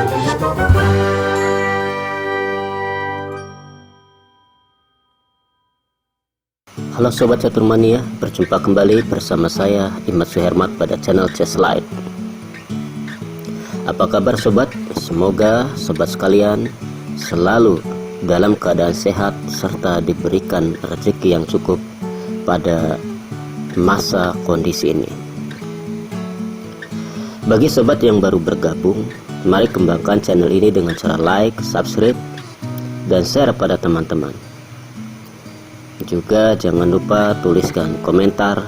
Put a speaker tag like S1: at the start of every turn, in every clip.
S1: Halo Sobat Caturmania, berjumpa kembali bersama saya Imad Suhermat pada channel Chess Live. Apa kabar Sobat? Semoga Sobat sekalian selalu dalam keadaan sehat serta diberikan rezeki yang cukup pada masa kondisi ini. Bagi Sobat yang baru bergabung, mari kembangkan channel ini dengan cara like, subscribe, dan share pada teman-teman. Juga jangan lupa tuliskan komentar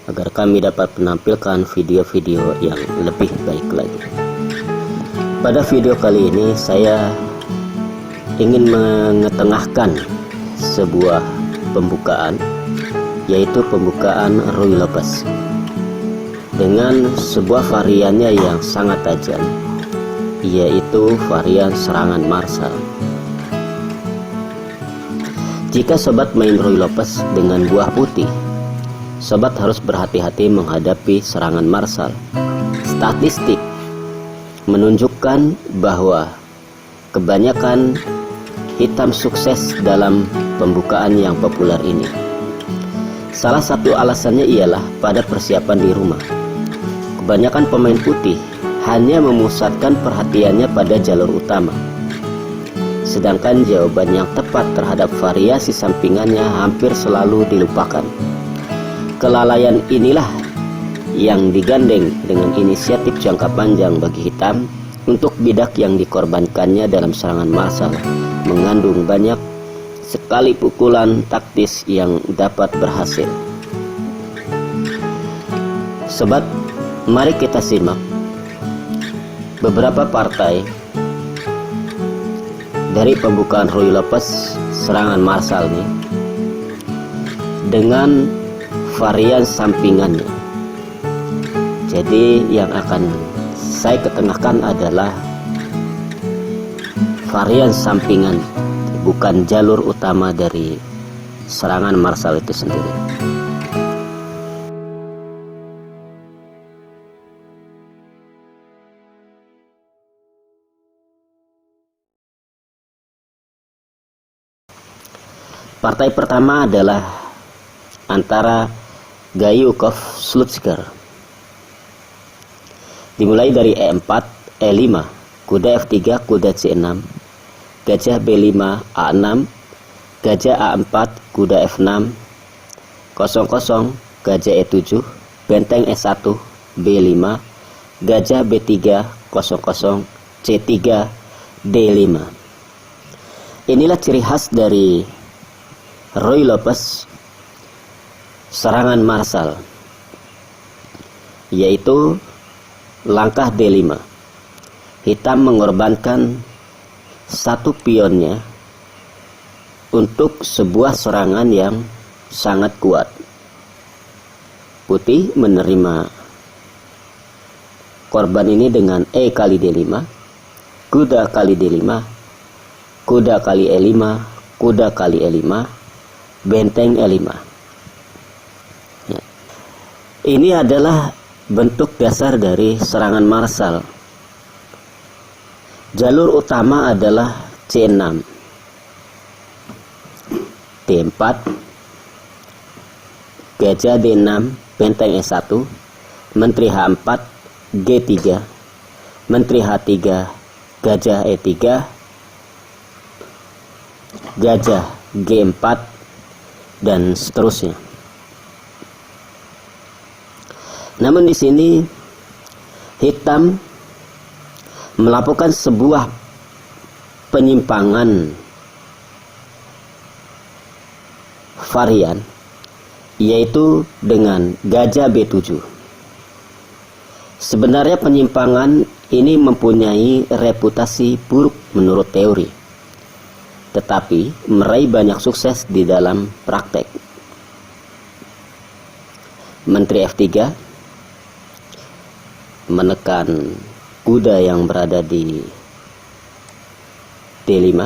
S1: agar kami dapat menampilkan video-video yang lebih baik lagi. Pada video kali ini saya ingin mengetengahkan sebuah pembukaan, yaitu pembukaan Ruy Lopez dengan sebuah variannya yang sangat tajam, yaitu varian serangan marsal. Jika Sobat main Ruy Lopez dengan buah putih, Sobat harus berhati-hati menghadapi serangan marsal. Statistik menunjukkan bahwa kebanyakan hitam sukses dalam pembukaan yang populer ini. Salah satu alasannya ialah pada persiapan di rumah. Kebanyakan pemain putih hanya memusatkan perhatiannya pada jalur utama, sedangkan jawaban yang tepat terhadap variasi sampingannya hampir selalu dilupakan. Kelalaian inilah yang digandeng dengan inisiatif jangka panjang bagi hitam untuk bidak yang dikorbankannya dalam serangan massal mengandung banyak sekali pukulan taktis yang dapat berhasil. Sobat, mari kita simak beberapa partai dari pembukaan Ruy Lopez serangan marsal nih dengan varian sampingannya. Jadi yang akan saya ketengahkan adalah varian sampingan, bukan jalur utama dari serangan marsal itu sendiri. Partai pertama adalah antara Gayukov Slutsker. Dimulai dari E4, E5, kuda F3, kuda C6, gajah B5, A6, gajah A4, kuda F6, 00, gajah E7, benteng E1, B5, gajah B3, 00, C3, D5. Inilah ciri khas dari Ruy Lopez serangan marsal, yaitu langkah D5. Hitam mengorbankan satu pionnya untuk sebuah serangan yang sangat kuat. Putih menerima korban ini dengan E kali D5, kuda kali D5, kuda kali E5, kuda kali E5, benteng E5. Ya. Ini adalah bentuk dasar dari serangan marsal. Jalur utama adalah C6, D4, gajah D6, benteng E1, menteri H4, G3, menteri H3, gajah E3, gajah G4, dan seterusnya. Namun di sini hitam melakukan sebuah penyimpangan varian, yaitu dengan gajah B7. Sebenarnya penyimpangan ini mempunyai reputasi buruk menurut teori, tetapi meraih banyak sukses di dalam praktek. Menteri F3 menekan kuda yang berada di D5,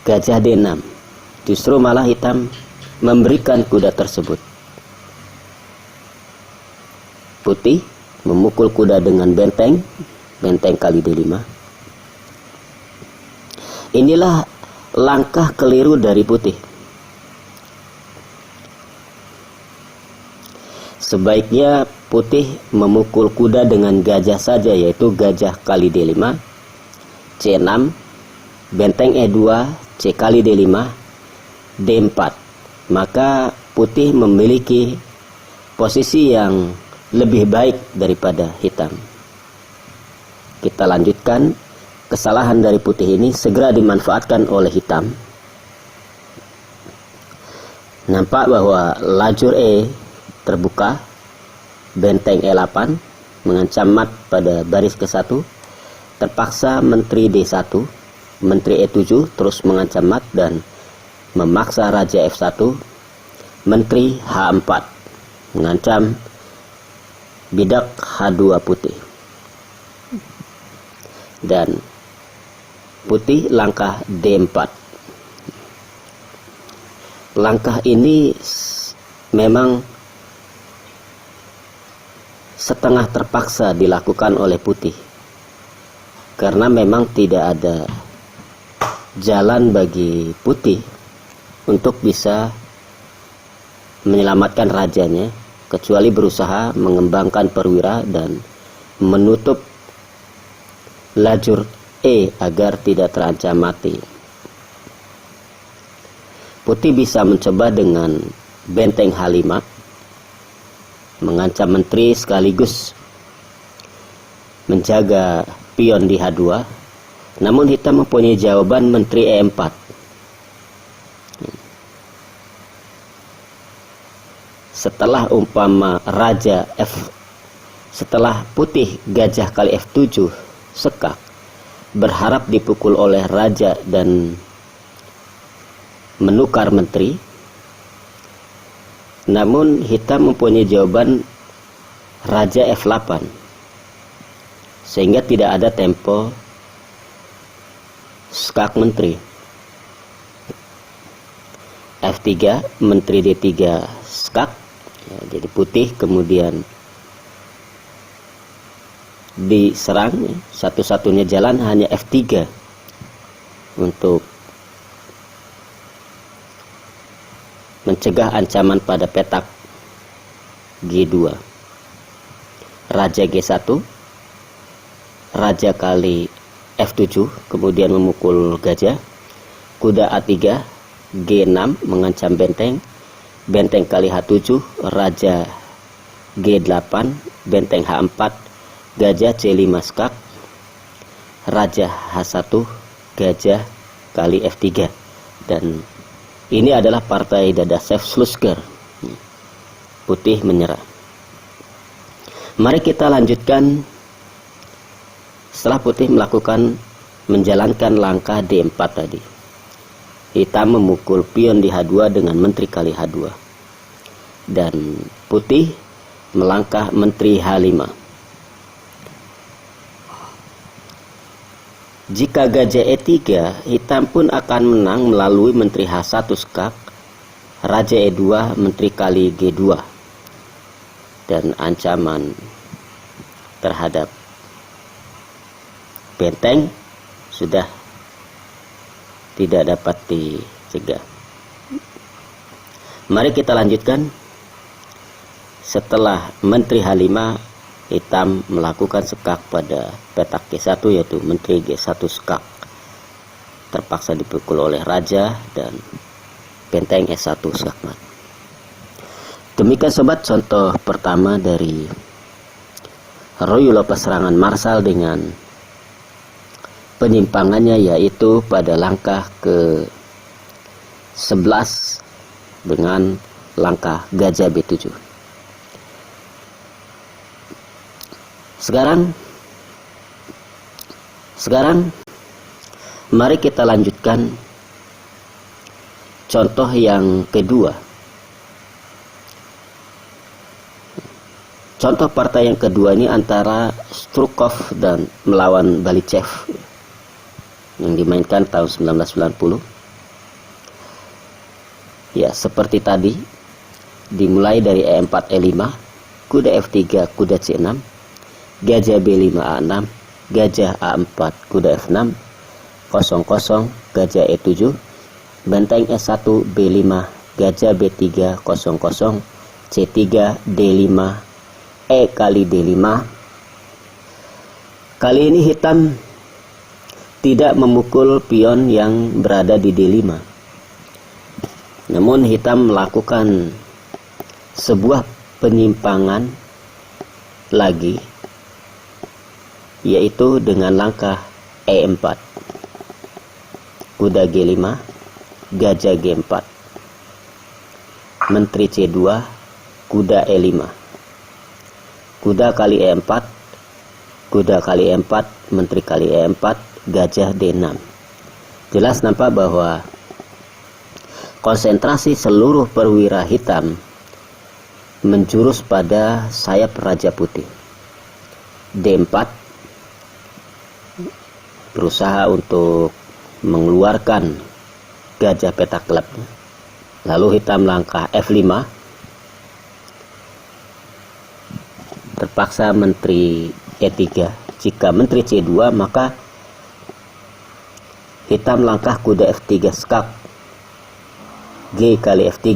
S1: gajah D6. Justru malah hitam memberikan kuda tersebut. Putih memukul kuda dengan benteng benteng kali D5. Inilah langkah keliru dari putih. Sebaiknya putih memukul kuda dengan gajah saja, yaitu gajah kali D5, C6, benteng E2, C kali D5, D4. Maka putih memiliki posisi yang lebih baik daripada hitam. Kita lanjutkan. Kesalahan dari putih ini segera dimanfaatkan oleh hitam. Nampak bahwa lajur E terbuka, benteng E8 mengancam mat pada baris ke-1. Terpaksa menteri D1, menteri E7 terus mengancam mat dan memaksa raja F1, menteri H4 mengancam bidak H2 putih. Dan putih langkah D4. Langkah ini memang setengah terpaksa dilakukan oleh putih, karena memang tidak ada jalan bagi putih untuk bisa menyelamatkan rajanya, kecuali berusaha mengembangkan perwira dan menutup lajur E agar tidak terancam mati. Putih bisa mencoba dengan benteng H5 mengancam menteri sekaligus menjaga pion di H2. Namun hitam mempunyai jawaban menteri E4. Setelah setelah putih gajah kali F7 sekak, berharap dipukul oleh raja dan menukar menteri. Namun hitam mempunyai jawaban raja F8, sehingga tidak ada tempo skak menteri. F3, menteri D3 skak, ya, jadi putih kemudian diserang. Satu-satunya jalan hanya F3 untuk mencegah ancaman pada petak G2. Raja G1, raja kali F7 kemudian memukul gajah. Kuda A3, G6 mengancam benteng. Benteng kali H7, raja G8, benteng H4, gajah C5 skak, raja H1, gajah kali F3. Dan ini adalah partai Dadasev Slusker. Putih menyerah. Mari kita lanjutkan. Setelah putih menjalankan langkah D4 tadi, hitam memukul pion di H2 dengan menteri kali H2. Dan putih melangkah menteri H5. Jika gajah E3, hitam pun akan menang melalui menteri H1 skak, raja E2, menteri kali G2. Dan ancaman terhadap benteng sudah tidak dapat dicegah. Mari kita lanjutkan. Setelah menteri H5, hitam melakukan skak pada petak G1, yaitu menteri G1 skak. Terpaksa dipukul oleh raja dan benteng E1 skak mat. Demikian sobat, contoh pertama dari Ruy-Lopez serangan marsal dengan penyimpangannya, yaitu pada langkah ke-11 dengan langkah gajah B7. Sekarang mari kita lanjutkan contoh yang kedua. Contoh partai yang kedua ini antara Strukov dan melawan Balichev yang dimainkan tahun 1990. Ya, seperti tadi, dimulai dari E4 E5, kuda F3, kuda C6, gajah B5 A6, gajah A4, kuda F6, 00, gajah E7, benteng S1, B5, gajah B3, 00, C3, D5, E kali D5. Kali ini hitam tidak memukul pion yang berada di D5. Namun hitam melakukan sebuah penyimpangan lagi, yaitu dengan langkah E4, kuda G5, gajah G4, menteri C2, kuda E5, kuda kali E4, kuda kali E4, menteri kali E4, gajah D6. Jelas nampak bahwa konsentrasi seluruh perwira hitam menjurus pada sayap Raja Putih. D4 berusaha untuk mengeluarkan gajah petak gelapnya. Lalu hitam langkah F5, terpaksa menteri E3. Jika menteri C2, maka hitam langkah kuda F3 skak, G kali F3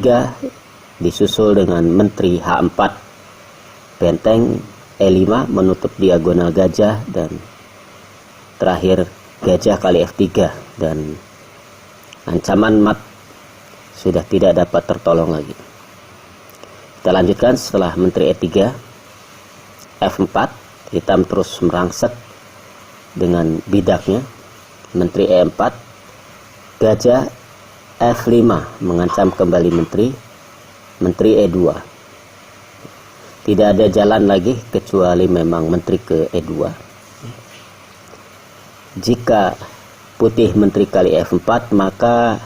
S1: disusul dengan menteri H4, benteng E5 menutup diagonal gajah, dan terakhir gajah kali F3, dan ancaman mat sudah tidak dapat tertolong lagi. Kita lanjutkan setelah menteri E3, F4, hitam terus merangsek dengan bidaknya, menteri E4, gajah F5 mengancam kembali menteri E2. Tidak ada jalan lagi kecuali memang menteri ke E2. Jika putih menteri kali F4, maka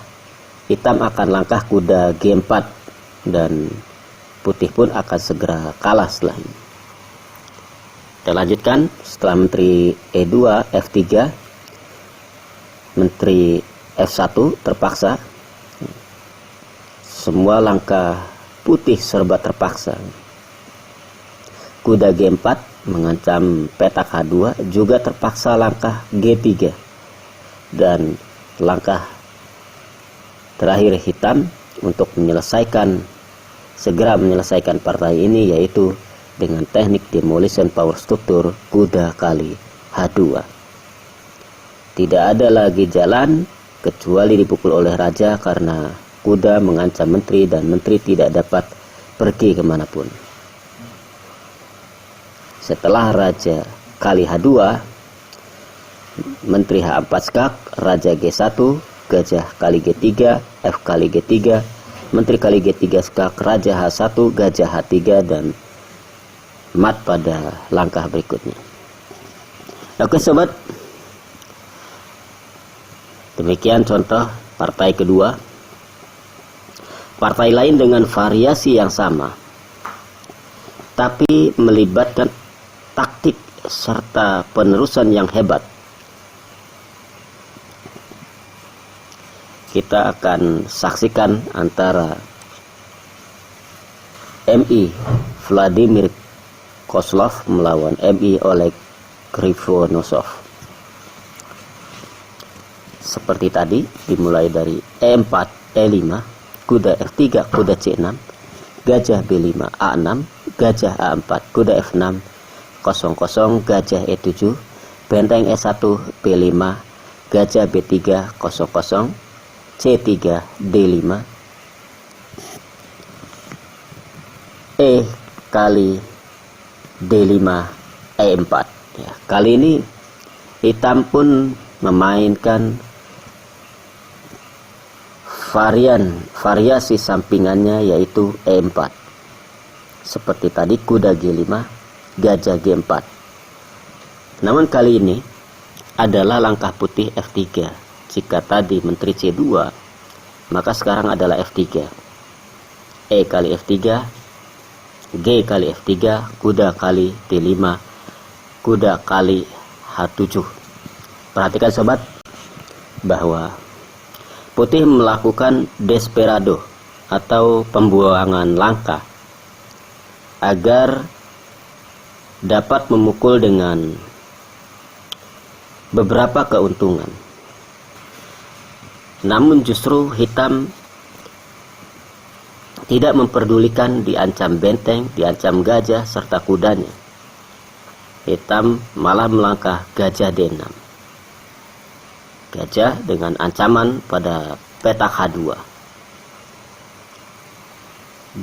S1: hitam akan langkah kuda G4 dan putih pun akan segera kalah setelah ini. Kita lanjutkan setelah menteri E2, F3, menteri F1 terpaksa. Semua langkah putih serba terpaksa. Kuda G4 mengancam petak H2, juga terpaksa langkah G3. Dan langkah terakhir hitam untuk segera menyelesaikan partai ini, yaitu dengan teknik demolition power struktur kuda kali H2. Tidak ada lagi jalan kecuali dipukul oleh raja, karena kuda mengancam menteri dan menteri tidak dapat pergi kemanapun. Setelah raja kali H2, menteri H4 skak, raja G1, gajah kali G3, F kali G3, menteri kali G3 skak, raja H1, gajah H3, dan mat pada langkah berikutnya. Oke sobat, demikian contoh partai kedua. Partai lain dengan variasi yang sama, tapi melibatkan taktik serta penerusan yang hebat. Kita akan saksikan antara MI Vladimir Kozlov melawan MI Oleg Krivonosov. Seperti tadi, dimulai dari E4, E5, kuda F3, kuda C6, gajah B5, A6, gajah A4, kuda F6, 00, gajah E7, benteng E1, B5, gajah B3, 00, C3, D5, E kali D5, E4. Ya, kali ini hitam pun memainkan variasi sampingannya, yaitu E4. Seperti tadi kuda G5, gajah G4. Namun kali ini adalah langkah putih F3. Jika tadi menteri C2, maka sekarang adalah F3. E kali F3, G kali F3, kuda kali D5, kuda kali H7. Perhatikan sobat, bahwa putih melakukan desperado atau pembuangan langkah agar dapat memukul dengan beberapa keuntungan. Namun justru hitam tidak memperdulikan diancam benteng, diancam gajah serta kudanya. Hitam malah melangkah gajah D6. Gajah dengan ancaman pada petak H2.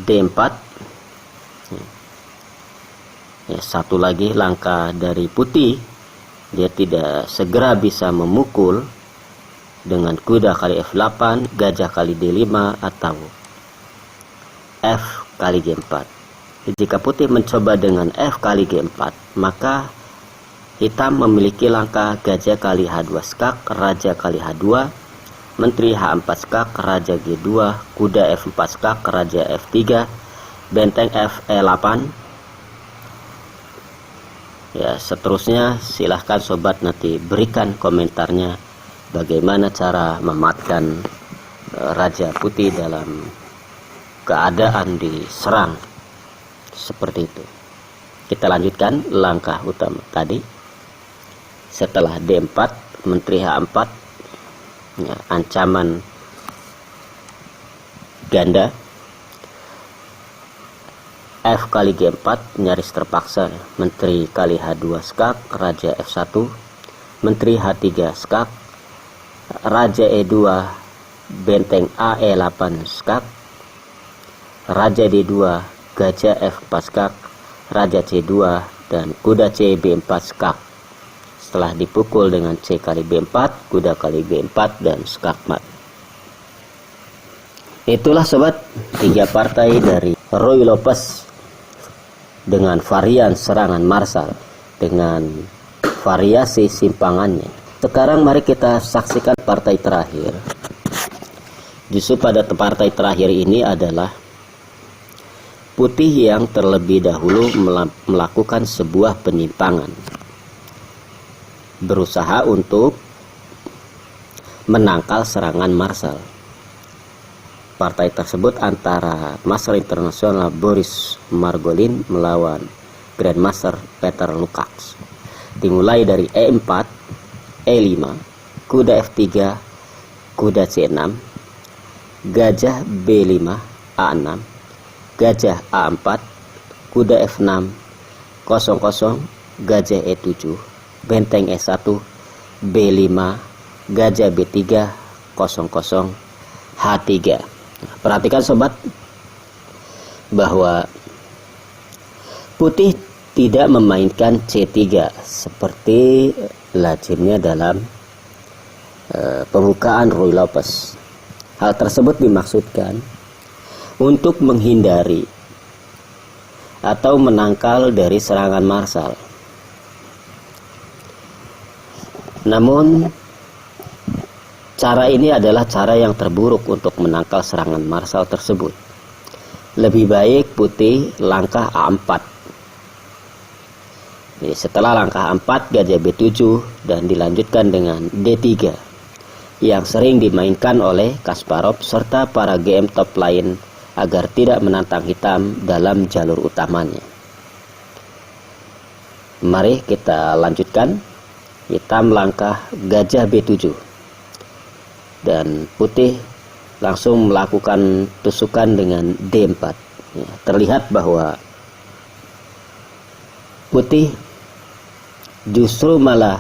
S1: D4. Satu lagi langkah dari putih, dia tidak segera bisa memukul dengan kuda kali F8, gajah kali D5 atau F kali G4. Jika putih mencoba dengan F kali G4, maka hitam memiliki langkah gajah kali H2 skak, raja kali H2, menteri H4 skak, raja G2, kuda F4 skak, raja F3, benteng F E8. Ya, seterusnya silahkan sobat nanti berikan komentarnya bagaimana cara mematkan raja putih dalam keadaan diserang seperti itu. Kita lanjutkan langkah utama tadi. Setelah D4, menteri H4, ya, ancaman ganda. F kali G4 nyaris terpaksa, menteri kali H2 skak, raja F1, menteri H3 skak, raja E2, benteng A E8 skak, raja D2, gajah F4 skak, raja C2, dan kuda C B4 skak. Setelah dipukul dengan C kali B4, kuda kali B4, dan skak mat. Itulah sobat 3 partai dari Ruy Lopez dengan varian serangan marsal dengan variasi simpangannya. Sekarang mari kita saksikan partai terakhir. Justru pada partai terakhir ini adalah putih yang terlebih dahulu melakukan sebuah penyimpangan, berusaha untuk menangkal serangan marsal. Partai tersebut antara Master Internasional Boris Margolin melawan Grandmaster Peter Lukacs. Dimulai dari E4, E5, kuda F3, kuda C6, gajah B5, A6, gajah A4, kuda F6, 00, gajah E7, benteng E1, B5, gajah B3, 00, H3. Perhatikan sobat bahwa putih tidak memainkan C3 seperti lazimnya dalam pembukaan Ruy Lopez. Hal tersebut dimaksudkan untuk menghindari atau menangkal dari serangan marsal. Namun cara ini adalah cara yang terburuk untuk menangkal serangan marsal tersebut. Lebih baik putih langkah A4. Setelah langkah A4, gajah B7 dan dilanjutkan dengan D3 yang sering dimainkan oleh Kasparov serta para GM top lain agar tidak menantang hitam dalam jalur utamanya. Mari kita lanjutkan. Hitam langkah gajah B7. Dan putih langsung melakukan tusukan dengan D4. Ya, terlihat bahwa putih justru malah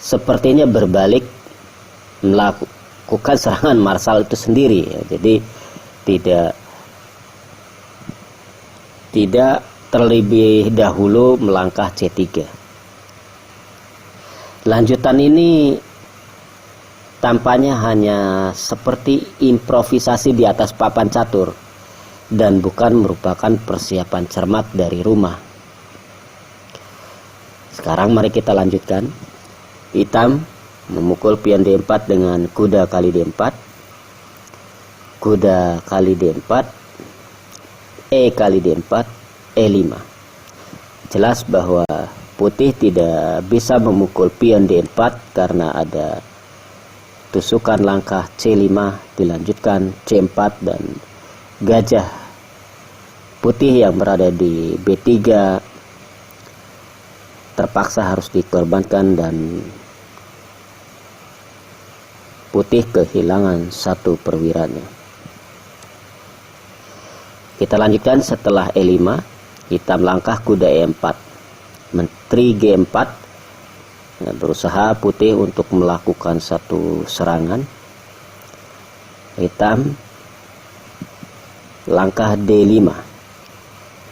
S1: sepertinya berbalik melakukan serangan marsal itu sendiri. Ya. Jadi tidak terlebih dahulu melangkah C3. Lanjutan ini tampaknya hanya seperti improvisasi di atas papan catur dan bukan merupakan persiapan cermat dari rumah. Sekarang mari kita lanjutkan. Hitam memukul pion D4 dengan kuda kali D4, kuda kali D4, E kali D4, E5. Jelas bahwa putih tidak bisa memukul pion D4 karena ada tusukan langkah C5, dilanjutkan C4 dan gajah putih yang berada di B3 terpaksa harus dikorbankan dan putih kehilangan satu perwiranya. Kita lanjutkan setelah E5, hitam langkah kuda E4, menteri G4, berusaha putih untuk melakukan satu serangan. Hitam langkah D5,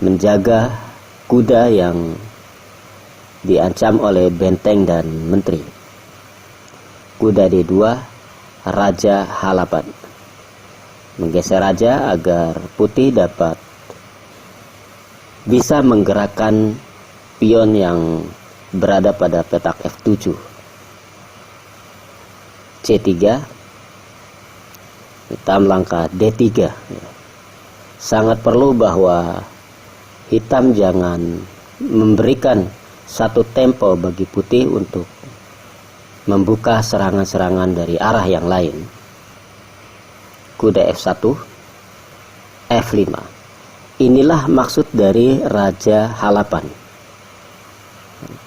S1: menjaga kuda yang diancam oleh benteng dan menteri. Kuda D2, raja H8, menggeser raja agar putih dapat bisa menggerakkan pion yang berada pada petak F7. C3, hitam langkah D3. Sangat perlu bahwa hitam jangan memberikan satu tempo bagi putih untuk membuka serangan-serangan dari arah yang lain. Kuda F1, F5. Inilah maksud dari raja H8.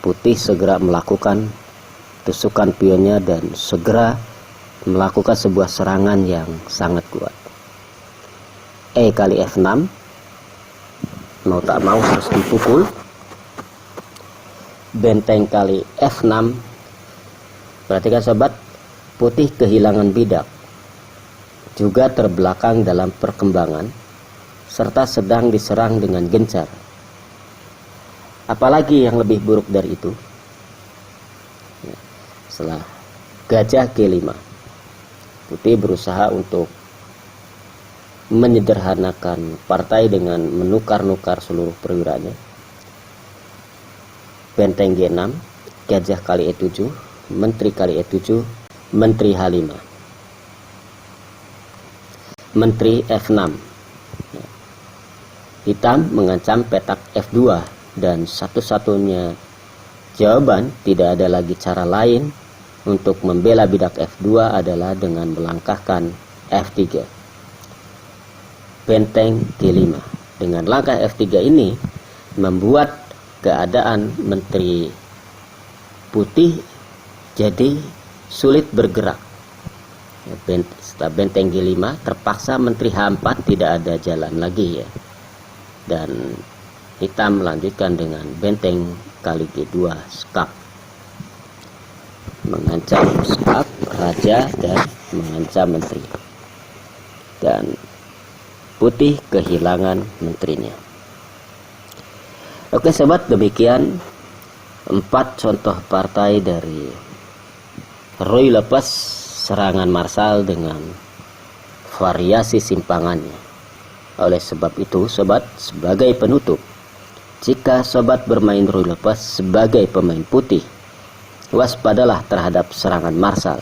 S1: Putih segera melakukan tusukan pionnya dan segera melakukan sebuah serangan yang sangat kuat. E kali F6, mau tak mau harus dipukul. Benteng kali F6. Perhatikan sobat, putih kehilangan bidak, juga terbelakang dalam perkembangan, serta sedang diserang dengan gencar. Apalagi yang lebih buruk dari itu, setelah gajah G5, putih berusaha untuk menyederhanakan partai dengan menukar-nukar seluruh perwiranya. Benteng G6, gajah kali E7, menteri kali E7, menteri H5, menteri F6. Hitam mengancam petak F2 dan satu-satunya jawaban, tidak ada lagi cara lain untuk membela bidak F2 adalah dengan melangkahkan F3. Benteng G5. Dengan langkah F3 ini membuat keadaan menteri putih jadi sulit bergerak. Setelah benteng G5, terpaksa menteri H4 tidak ada jalan lagi ya. Dan hitam melanjutkan dengan benteng kali G2, skak, mengancam skak raja dan mengancam menteri, dan putih kehilangan menterinya. Oke sobat, demikian 4 contoh partai dari Ruy Lopez serangan marsal dengan variasi simpangannya. Oleh sebab itu sobat, sebagai penutup, jika sobat bermain Ruy Lopez sebagai pemain putih, waspadalah terhadap serangan marsal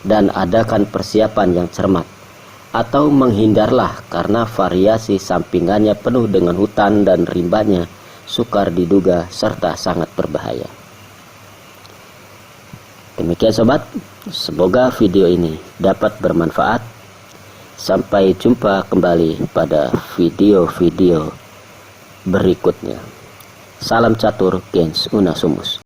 S1: dan adakan persiapan yang cermat, atau menghindarlah karena variasi sampingannya penuh dengan hutan dan rimbanya sukar diduga serta sangat berbahaya. Demikian sobat, semoga video ini dapat bermanfaat. Sampai jumpa kembali pada video-video berikutnya. Salam catur, gens una sumus.